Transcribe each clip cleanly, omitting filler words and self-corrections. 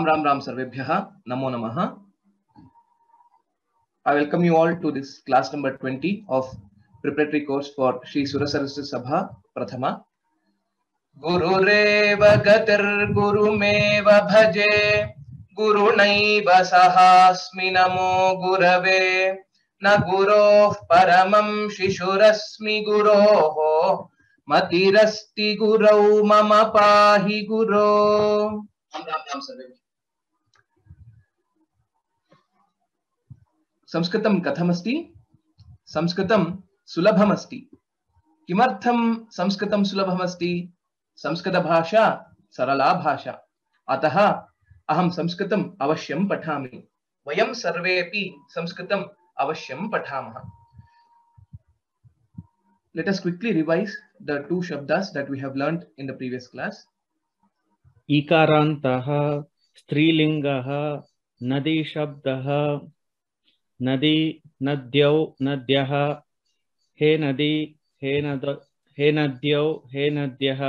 Ram सर्वेभ्यः नमो नमः. I welcome you all to this class number 20 of preparatory course for Shri Surasaraswati Sabha Prathama. Gururev gatir gurumeva bhaje gurunaiva sahasmi namo gurave na guroh paramam shishurasmi guroho matirasti gurau mama pahi guro. Ram सर्वेभ्यः. संस्कृतं कथमस्ति? संस्कृतं सुलभमस्ति. किमर्थं संस्कृतं सुलभमस्ति? संस्कृतभाषा सरला भाषा. अतः अहं संस्कृतम् अवश्यं पठामि. वयं सर्वेपि संस्कृतम् अवश्यं पठामः. Let us quickly revise the two shabdas that we have learnt in the previous class. ईकारान्तः स्त्रीलिङ्गः नदी शब्दः नदी नद्यौ नद्यः हे नदी हे नद्यौ हे नद्यः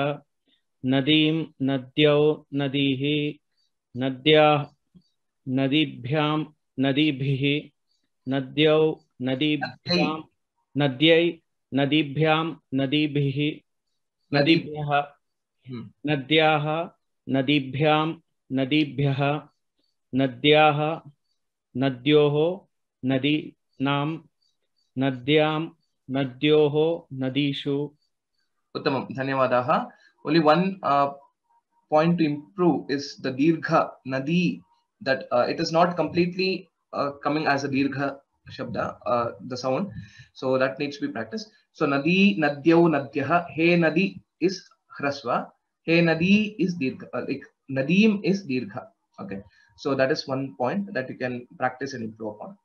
नदीं नद्यौ नदीः नद्याः नदीभ्यां नदीभिः नद्यौ नदीभ्यां नद्यै नदीभ्यां नदीभिः नदीभ्यः नद्याः नदीभ्यां नदीभ्यः नद्याः नद्योः नदीनां नद्यां नद्योः नदीषु. उत्तमं, धन्यवादाः. Only one point to improve is the dirgha nadi, that it is not completely coming as a dirgha shabda, the sound, so that needs to be practiced. So nadi nadyau nadyah, he nadi is hrasva, he nadi is dirgha, like nadim is dirgha. Okay, so that is one point that you can practice and improve upon.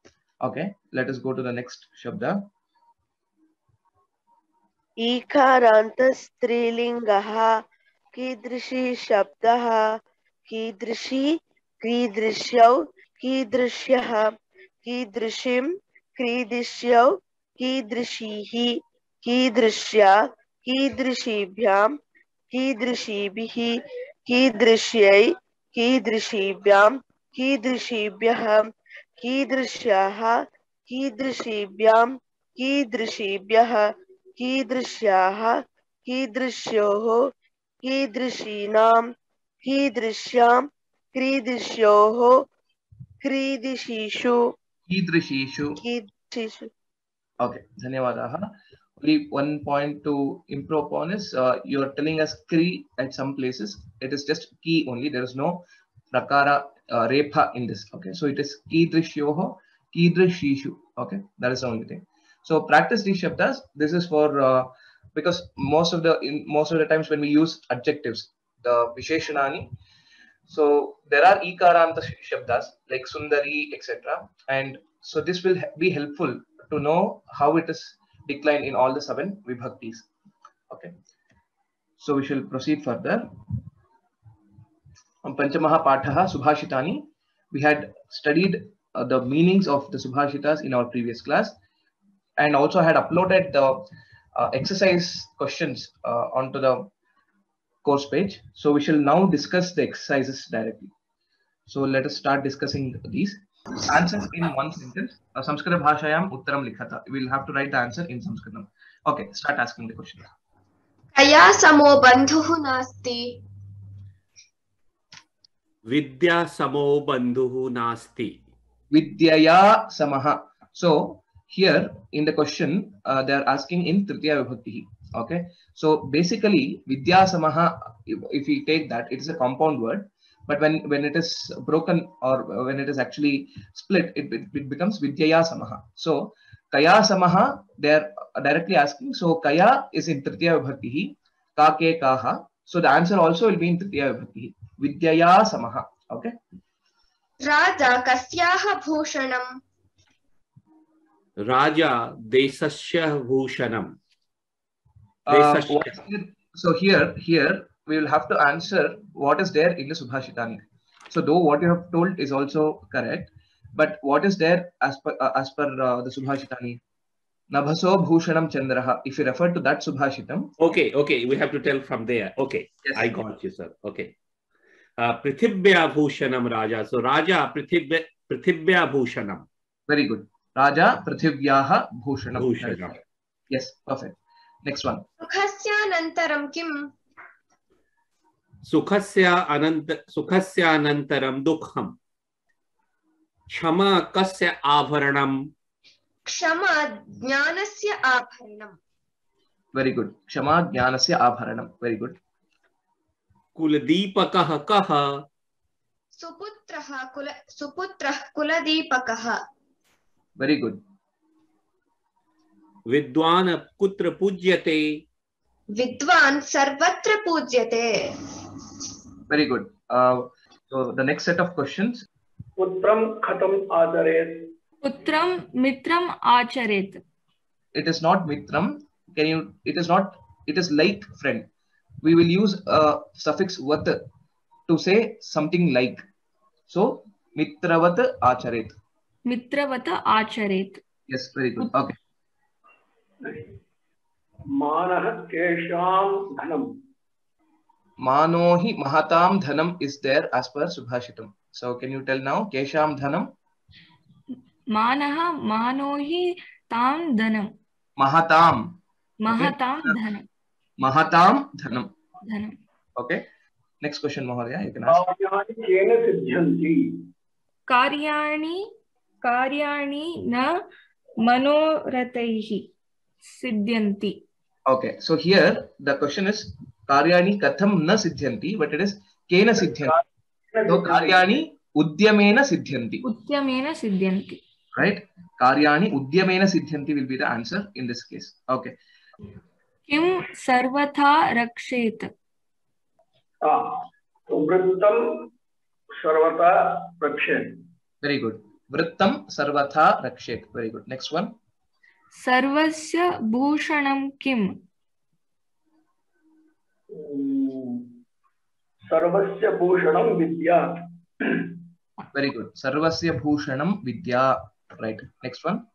Okay, let us go to the next shabda. ईकारान्त स्त्रीलिङ्गः कीदृशी शब्दः कीदृशी कीदृश्यौ कीदृश्यः कीदृशीं कीदृश्यौ कीदृशीः कीदृश्या कीदृशीभ्यां कीदृशीभिः कीदृश्यै कीदृशीभ्यां कीदृशीभ्यः कीदृश्याः कीदृशीभ्यां कीदृशीभ्यः कीदृश्याः कीदृश्योः कीदृशीनां कीदृश्यां कीदृश्योः कीदृशीषु. Okay, धन्यवादाः. Only one point to improve upon is you are telling us kri at some places. It is just ki only. There is no prakara repha in this. Okay, so it is kidrishyoho kidrishishu. Okay, that is the only thing. So practice these shabdas. This is for because most of the times when we use adjectives, the visheshanani, so there are ikaranta shabdas like sundari, etc. And so this will be helpful to know how it is declined in all the 7 vibhaktis. Okay, so we shall proceed further. Panchamaha Pathaha Subhashitani. We had studied the meanings of the Subhashitas in our previous class, and also had uploaded the exercise questions onto the course page. So we shall now discuss the exercises directly. So let us start discussing these. Answers in one sentence. Samskrita bhashayam uttaram likhata. We will have to write the answer in Sanskritam. Okay, start asking the question. Kaya samo bandhuhu nasti. Vidya samo bandhuhu nasti. Vidyaya samaha. So here in the question, they are asking in Tritiya Vibhakti. Okay, so basically Vidya samaha, if we take that, it is a compound word, but when it is broken or when it is actually split, it becomes Vidyaya samaha. So Kaya samaha, they are directly asking. So Kaya is in Tritiya Vibhakti, ka ke kaha. So the answer also will be in Tritiya Vibhakti, Vidyaya samaha. Okay. Raja kasyaha bhushanam. Raja desasya bhushanam. So here we will have to answer what is there in the Subhashitani. So though what you have told is also correct, but what is there as per the Subhashitani? Nabhaso bhushanam chandraha. If you refer to that Subhashitam. Okay, we have to tell from there. Okay, yes. I got you, sir. Okay. Prithibhya Bhushanam Raja. So Raja Prithibhya Bhushanam. Very good. Raja Prithivyaha Bhushanam. Bhushanam. Yes, perfect. Next one. सुखस्यानन्तरं किम्? Sukhasya Anantaram Dukham. Kshama Kasya Avaranam. क्षमा ज्ञानस्य आभरणम्. Very good. Kshama Jnanasya Abharanam. Very good. Kuladipakah Kaha. सुपुत्रः कुलदीपकः. Very good. Vidwan Kutra Pujyate. विद्वान् सर्वत्र पूज्यते. Very good. So the next set of questions. पुत्रं कथं आचरेत्? पुत्रं मित्रं आचरेत्. It is not mitram. Can you? It is not. It is like friend. We will use a suffix vat to say something like. So mitravat acharet. मित्रवत् आचरेत्. Yes, very good. Okay. मानः केषां धनं? Manohi mahatam dhanam is there as per Subhashitam. So can you tell now? Kesham dhanam. मानः मानो हि तां धनं. Mahatam. महतां धनं. Mahatam dhanam. धनं. Okay. Next question, Mahodaya. You can ask. कार्याणि केन सिद्ध्यन्ति? कार्याणि न मनोरथैः सिद्ध्यन्ति. Okay. So here the question is Karyani katham na siddhyanti, but it is kena siddhyanti. So Karyani udyamena siddhyanti. उद्यमेन सिद्ध्यन्ति. Right? Karyani udyamena siddhyanti will be the answer in this case. Okay. किं सर्वथा रक्षेत्. वृत्तं सर्वथा रक्षेत्. Very good. Vrittam sarvatha rakshet. Very good. Next one. सर्वस्य भूषणं किम्. सर्वस्य भूषणं विद्या. Very good. Sarvasya bhushanam vidya. Right. Next one.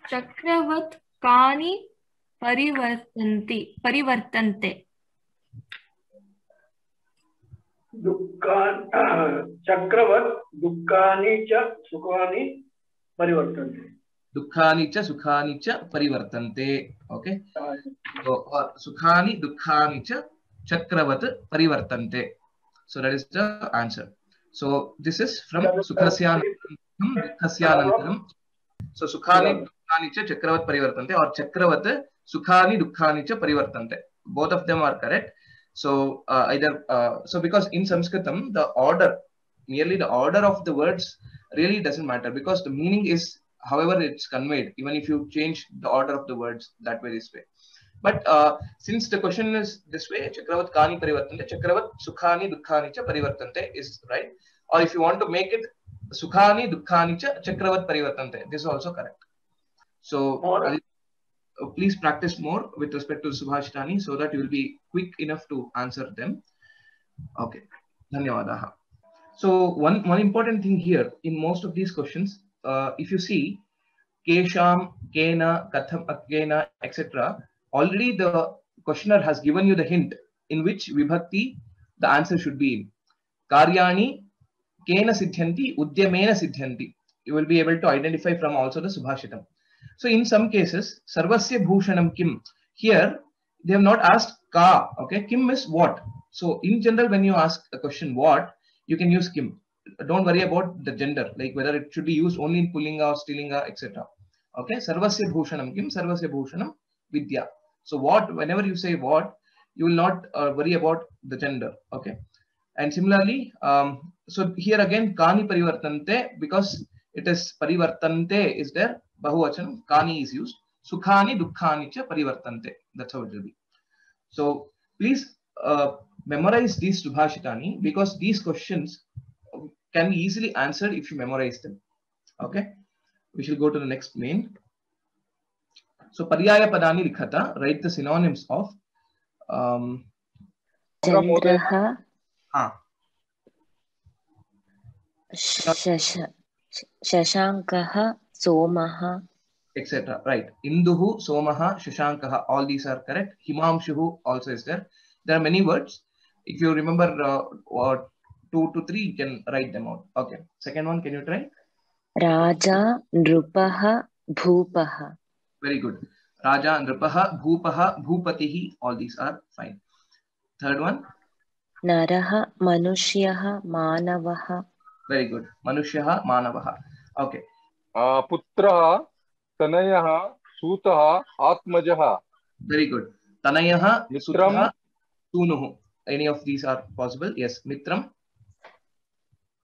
चक्रवत् कानि परिवर्तन्ते. चक्रवत् दुःखानि च सुखानि परिवर्तन्ते. Dukhani cha sukhani cha parivartante. Okay. So sukhani dukhani cha chakravat parivartante. So that is the answer. So this is from Sukhasyanantaram, Dukhasyanantaram. So Sukhani Dukhani cha Chakravat Parivartante or Chakravat Sukhani Dukhani cha Parivartante. Both of them are correct. So so because in Sanskritam the order, merely the order of the words really doesn't matter because the meaning is however it's conveyed, even if you change the order of the words that way this way. But since the question is this way, Chakravat Kani Parivartante, Chakravat Sukhani Dukhani cha Parivartante is right. Or if you want to make it Sukhani Dukhani cha Chakravat Parivartante, this is also correct. So please practice more with respect to Subhashitani so that you will be quick enough to answer them. Okay. Dhanyavadaha. So one important thing here in most of these questions, if you see Kesham, Kena, Katham, Akena, etc. Already the questioner has given you the hint in which vibhakti the answer should be in. Karyani, Kena Siddhyanti, Udyamena Siddhyanti. You will be able to identify from also the Subhashitam. So in some cases, Sarvasya Bhushanam Kim. Here, they have not asked Ka. Okay, Kim is what? So in general, when you ask a question what, you can use Kim. Don't worry about the gender, like whether it should be used only in Pullinga or Strilinga, etc. Okay, Sarvasya Bhushanam Kim, Sarvasya Bhushanam Vidya. So what, whenever you say what, you will not worry about the gender. Okay, and similarly, so here again, Kani Parivartante, because it is Parivartante is there, Bahuvachanam, Kani is used. Sukhani, Dukhani cha Parivartante. That's how it will be. So please memorize these Subhashitani because these questions can be easily answered if you memorize them. Okay, we shall go to the next main. So Paryaya Padani Likhata, write the synonyms of Chandraha, Shashankaha, Somaha, etc. Right. Induhu, Somaha, Shashankaha, all these are correct. Himamshuhu also is there. There are many words. If you remember 2 2 to 3, you can write them out. Okay. Second one, can you try? Raja, Nrupaha, Bhupaha. Very good. Raja, Nrupaha, Bhupaha, Bhupatihi, all these are fine. Third one. Naraha, Manushyaha, Manavaha. Very good. Manushyaha, Manavaha. Okay. Putraha, Tanayaha, Sutaha, Atmajaha. Very good. Tanayaha, Mitram, Sutaha, Tunuhu. Any of these are possible? Yes. Mitram.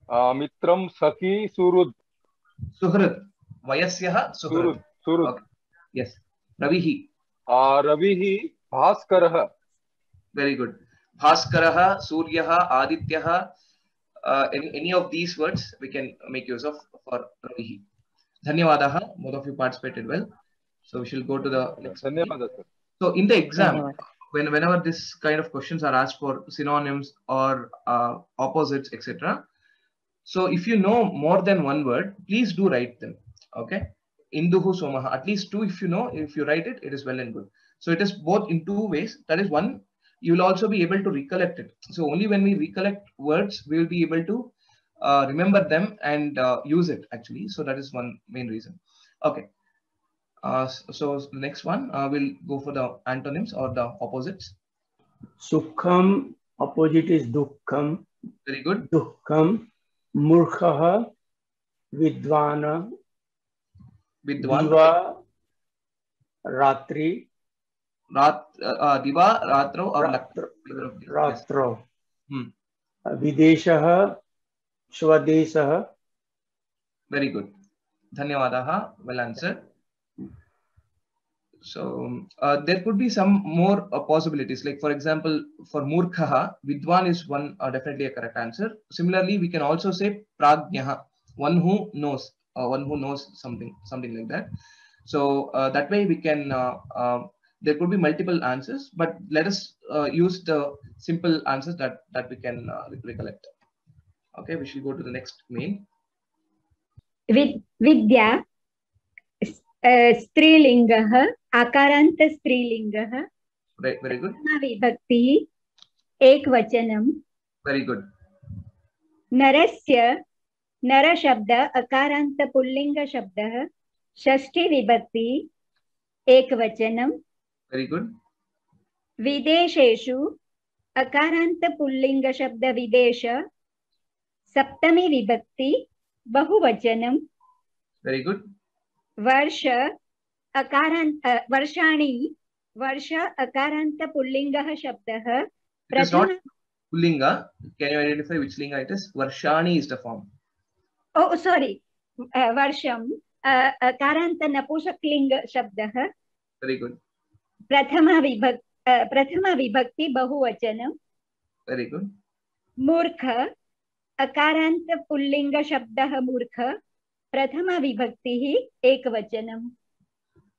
Mitram, Sakhi, Surud. Suhrud. Vayasyaha, Suhrud. Surud. Okay. Yes. Ravihi. Ravihi, Bhaskaraha. Very good. Bhaskaraha, Suryaha, Adityaha. Any of these words we can make use of for Ravihi. Dhanyavadaha. Both of you participated well. So we shall go to the next. So in the exam, whenever this kind of questions are asked for synonyms or opposites, etc. So if you know more than one word, please do write them. Okay. Induhu Somaha. At least two, if you know, if you write it, it is well and good. So it is both in two ways. That is one, you will also be able to recollect it. So only when we recollect words, we will be able to remember them and use it actually. So that is one main reason. Okay. So the next one, we'll go for the antonyms or the opposites. Sukham, opposite is Dukkham. Very good. Dukkham, Murkhaha, Vidvana, Vidwan. Diva, Ratri, Diva, Ratro or Ratro. Yes. Videshaha, Swadesaha. Very good. Dhanyavadaha. Well answered. So there could be some more possibilities. Like for example, for Murkhaha, Vidwan is one definitely a correct answer. Similarly, we can also say Pragnyaha, one who knows. One who knows something like that. So that way we can, there could be multiple answers, but let us use the simple answers that we can recollect. Okay, we should go to the next main. Vidya, Strilingah, Akaranta Strilingah. Right, very good. Vibhakti, Ekvachanam. Very good. Narasya, Nara Shabda, Akaranta Pullinga Shabda, Shashti Vibhakti, Ekvachanam. Very good. Videsheshu, Akaranta Pullinga Shabda Videsha, Saptami Vibhakti, Bahuvachanam. Very good. Varsha, Akaranta, Varshani, Varsha, Akaranta Pullinga Shabda. It is not Pullinga. Can you identify which linga it is? Varshani is the form. Oh, sorry. Varsham, Akaranta Napusaklinga Shabda. Very good. Prathama Vibhakti Bahuvachanam. Very good. Murkha, Akaranta Pullinga Shabda Murkha. Prathama Vibhakti Ekvachanam.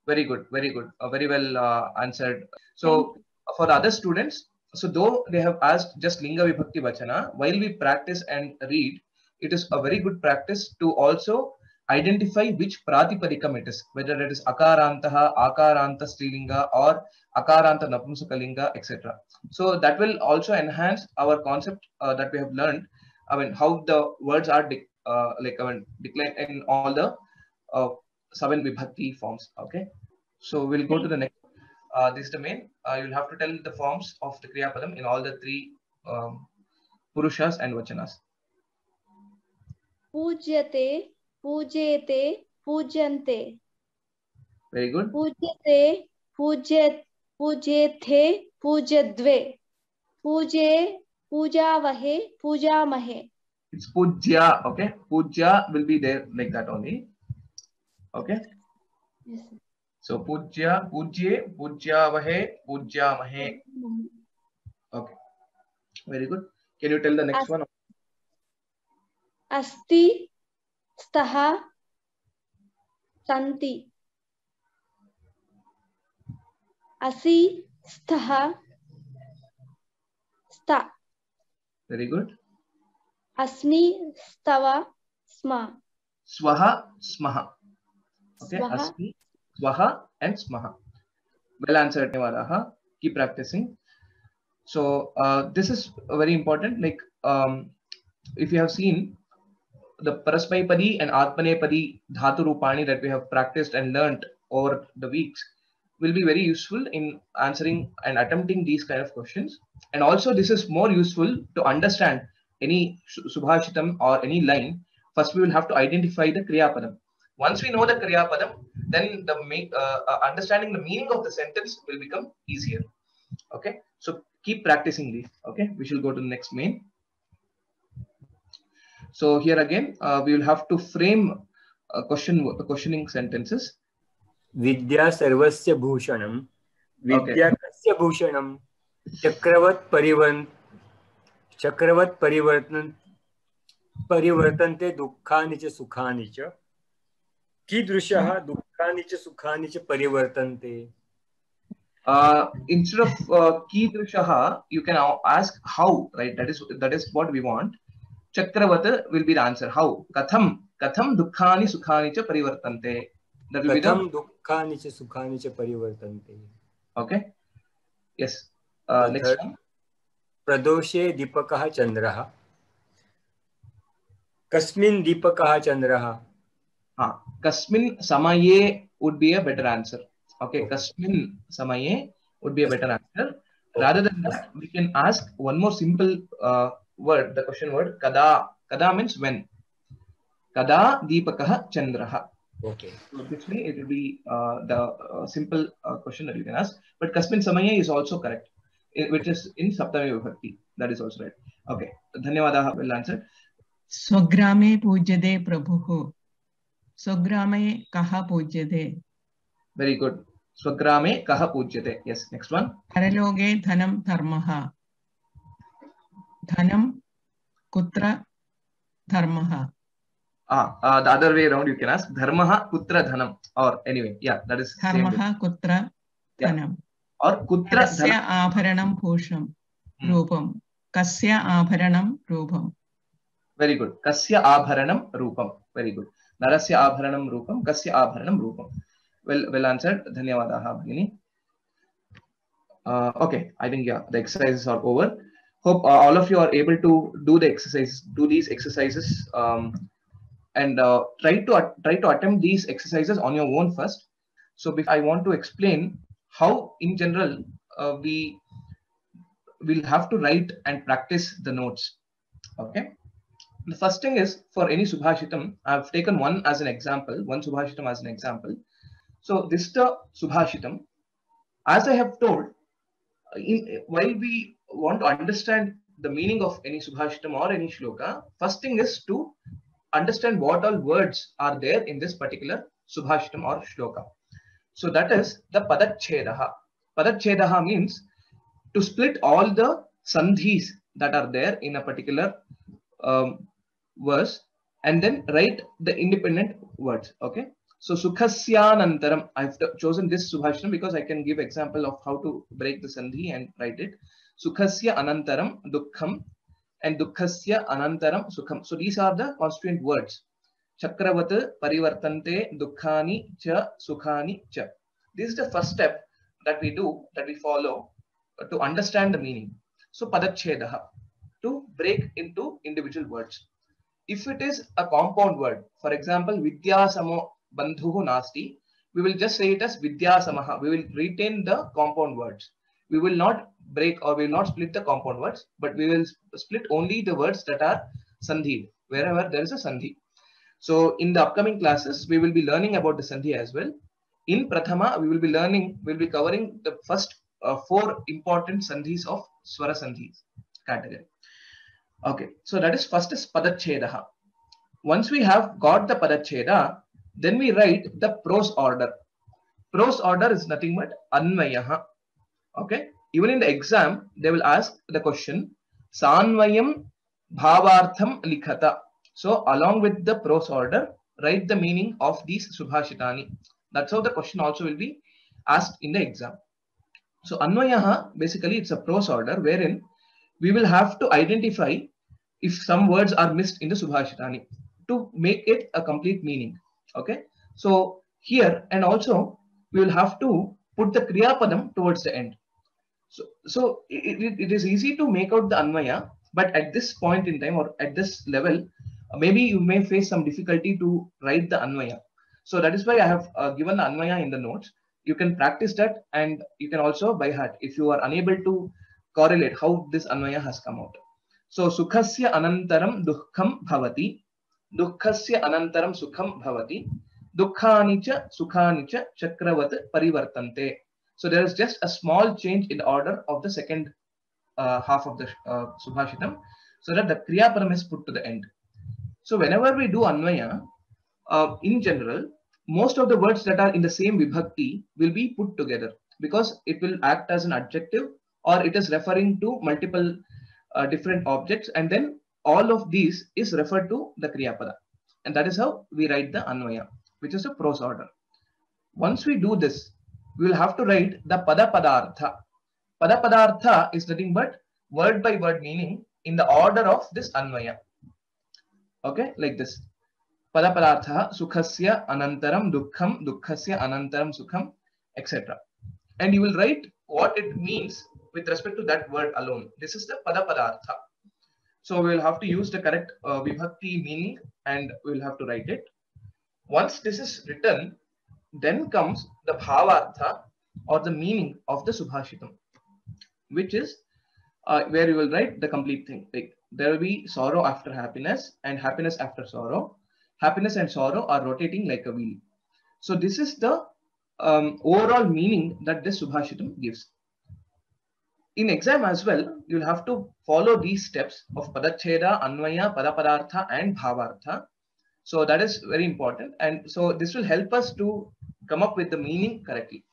Very good, very good. Very well answered. So for the other students, so though they have asked just Linga Vibhakti Vachana, while we practice and read, it is a very good practice to also identify which Pratipadikam it is, whether it is Akarantaha, Akaranta Strilinga or Akaranta Napumsakalinga, etc. So that will also enhance our concept that we have learned. I mean, how the words are declined in all the 7 Vibhakti forms. Okay. So we'll go to the next. This is the main. You'll have to tell the forms of the Kriya Padam in all the 3 Purushas and Vachanas. Pujyate, Pujyete, Pujyante. Very good. Pujyate, Pujyethe, Pujyadve. Puje, Pujavahe, Pujamahe. It's Pujya. Okay. Pujya will be there like that only. Okay. Yes. So Pujya, Pujye, Pujyavahe, Pujyamahe. Okay. Very good. Can you tell the next one? Asti, Staha, Santi. Asi, Staha, Sta. Very good. Asmi, Stava, Sma. Swaha, Smaha. Okay. Swaha. Asmi, Swaha and Smaha. Well answered, Nevadaha. Keep practicing. So this is very important. Like if you have seen the Parasmaipadi and Atmanepadi Dhatu Rupani that we have practiced and learnt over the weeks will be very useful in answering and attempting these kind of questions. And also this is more useful to understand any Subhashitam or any line. First we will have to identify the Kriya Padam. Once we know the Kriya Padam, then the understanding the meaning of the sentence will become easier. Okay, so keep practicing these. Okay, we shall go to the next main. So here again, we will have to frame questioning sentences. Vidya sarvasya bhushanam. Vidya kasya bhushanam. Chakravat parivartante dukkhani cha sukhani cha. Kidrushaha dukkhani cha sukhani cha parivartante. Instead of kidrushaha, you can ask how, right? That is what we want. Chakravata will be the answer. How? Katham dukkhani sukhani cha parivartante. That will Katham be the dukkhani cha sukhani cha parivartante. Okay. Yes. Next one. Pradoshe dipakaha chandraha. Kasmin dipakaha chandraha. Kasmin samaye would be a better answer. Okay. Kasmin samaye would be a better answer. Rather than that, we can ask one more simple word, the question word, kada. Kada means when. Kada dipakaha chandraha. Okay. So this way it will be the simple question that you can ask. But Kasmin Samaye is also correct, which is in Saptami Vibhakti. That is also right. Okay. Dhanyavadaha will answer. Swagrame pujyade prabhuhu. Swagrame kaha pujyade. Very good. Swagrame kaha pujyate. Yes. Next one. Paraloge dhanam dharmaha. Dhanam kutra dharmaha. The other way around you can ask dharmaha kutra dhanam, or anyway, yeah, that is dharmaha kutra dhanam. Or kutra kasya abharanam bhusham rupam. Kasya abharanam rupam. Very good. Kasya abharanam rupam. Very good. Narasya abharanam rupam. Kasya abharanam rupam. Well answered. Dhanyavadaha bhagini. Okay, I think yeah, the exercises are over. Hope all of you are able to do these exercises. And try to attempt these exercises on your own first. So I want to explain how in general we will have to write and practice the notes. Okay. The first thing is, for any Subhashitam, I have taken one as an example, one Subhashitam as an example. So this is the Subhashitam. As I have told, while we want to understand the meaning of any Subhashitam or any Shloka, first thing is to understand what all words are there in this particular Subhashitam or Shloka. So that is the Padachhedaha. Padachhedaha means to split all the sandhis that are there in a particular verse and then write the independent words. Okay. So Sukhasyanantaram, I've chosen this Subhashitam because I can give example of how to break the sandhi and write it. Sukhasya anantaram dukkham and dukkhasya anantaram sukham. So these are the constituent words. Chakravat parivartante dukkhani cha sukhani cha. This is the first step that we follow to understand the meaning. So padachhedaha, to break into individual words. If it is a compound word, for example, vidyasamo bandhuhu nasti, we will just say it as vidyasamaha. We will retain the compound words. We will not break or we will not split the compound words, but we will split only the words that are sandhi, wherever there is a sandhi. So in the upcoming classes, we will be learning about the sandhi as well. In Prathama, we will be covering the first 4 important sandhis of Swara Sandhis category. Okay, so that is first is Padachhedaha. Once we have got the Padachheda, then we write the prose order. Prose order is nothing but Anvayaha. Okay, even in the exam, they will ask the question, Sanvayam Bhavartham Likhata. So along with the prose order, write the meaning of these Subhashitani. That's how the question also will be asked in the exam. So Anvayaha, basically it's a prose order wherein we will have to identify if some words are missed in the Subhashitani to make it a complete meaning. Okay. So here, and also we will have to put the Kriya Padam towards the end. So it is easy to make out the Anvaya But at this point in time or at this level, maybe you may face some difficulty to write the Anvaya. So that is why I have given the Anvaya in the notes. You can practice that, and you can also by heart if you are unable to correlate how this Anvaya has come out. So Sukhasya Anantaram Dukkham Bhavati, Dukkhasya Anantaram Sukham Bhavati, Dukkhanicha Sukhanicha Chakravat Parivartante. So there is just a small change in the order of the second half of the Subhashitam, so that the Kriya Param is put to the end. So whenever we do Anvaya, in general, most of the words that are in the same Vibhakti will be put together, because it will act as an adjective or it is referring to multiple different objects, and then all of these is referred to the Kriya Pada. And that is how we write the Anvaya, which is a prose order. Once we do this, we will have to write the Pada Padartha. Pada Padartha is nothing but word by word meaning in the order of this Anvaya. Okay, like this. Pada Padartha Sukhasya Anantaram Dukkham, Dukkhasya Anantaram Sukham, etc. And you will write what it means with respect to that word alone. This is the Pada Padartha. So we will have to use the correct Vibhakti meaning, and we will have to write it. Once this is written, then comes the Bhavartha, or the meaning of the Subhashitam, which is where you will write the complete thing. Like there will be sorrow after happiness and happiness after sorrow. Happiness and sorrow are rotating like a wheel. So this is the overall meaning that this Subhashitam gives. In exam as well, you will have to follow these steps of Padacheda, Anvaya, Padapadartha and Bhavartha. So that is very important. And so this will help us to come up with the meaning correctly.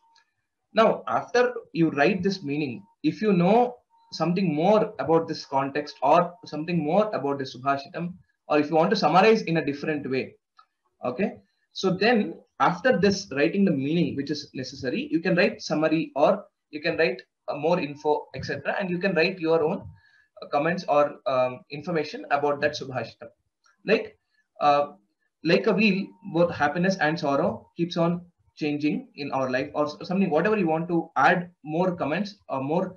Now, after you write this meaning, if you know something more about this context or something more about the Subhashitam, or if you want to summarize in a different way, okay, so then after this writing the meaning which is necessary, you can write summary, or you can write more info, etc. And you can write your own comments or information about that Subhashitam. Like a wheel, both happiness and sorrow keeps on changing in our life, or something, whatever you want to add more comments or more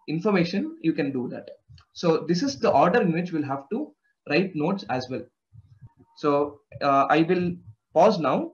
information, you can do that. So this is the order in which we'll have to write notes as well. So I will pause now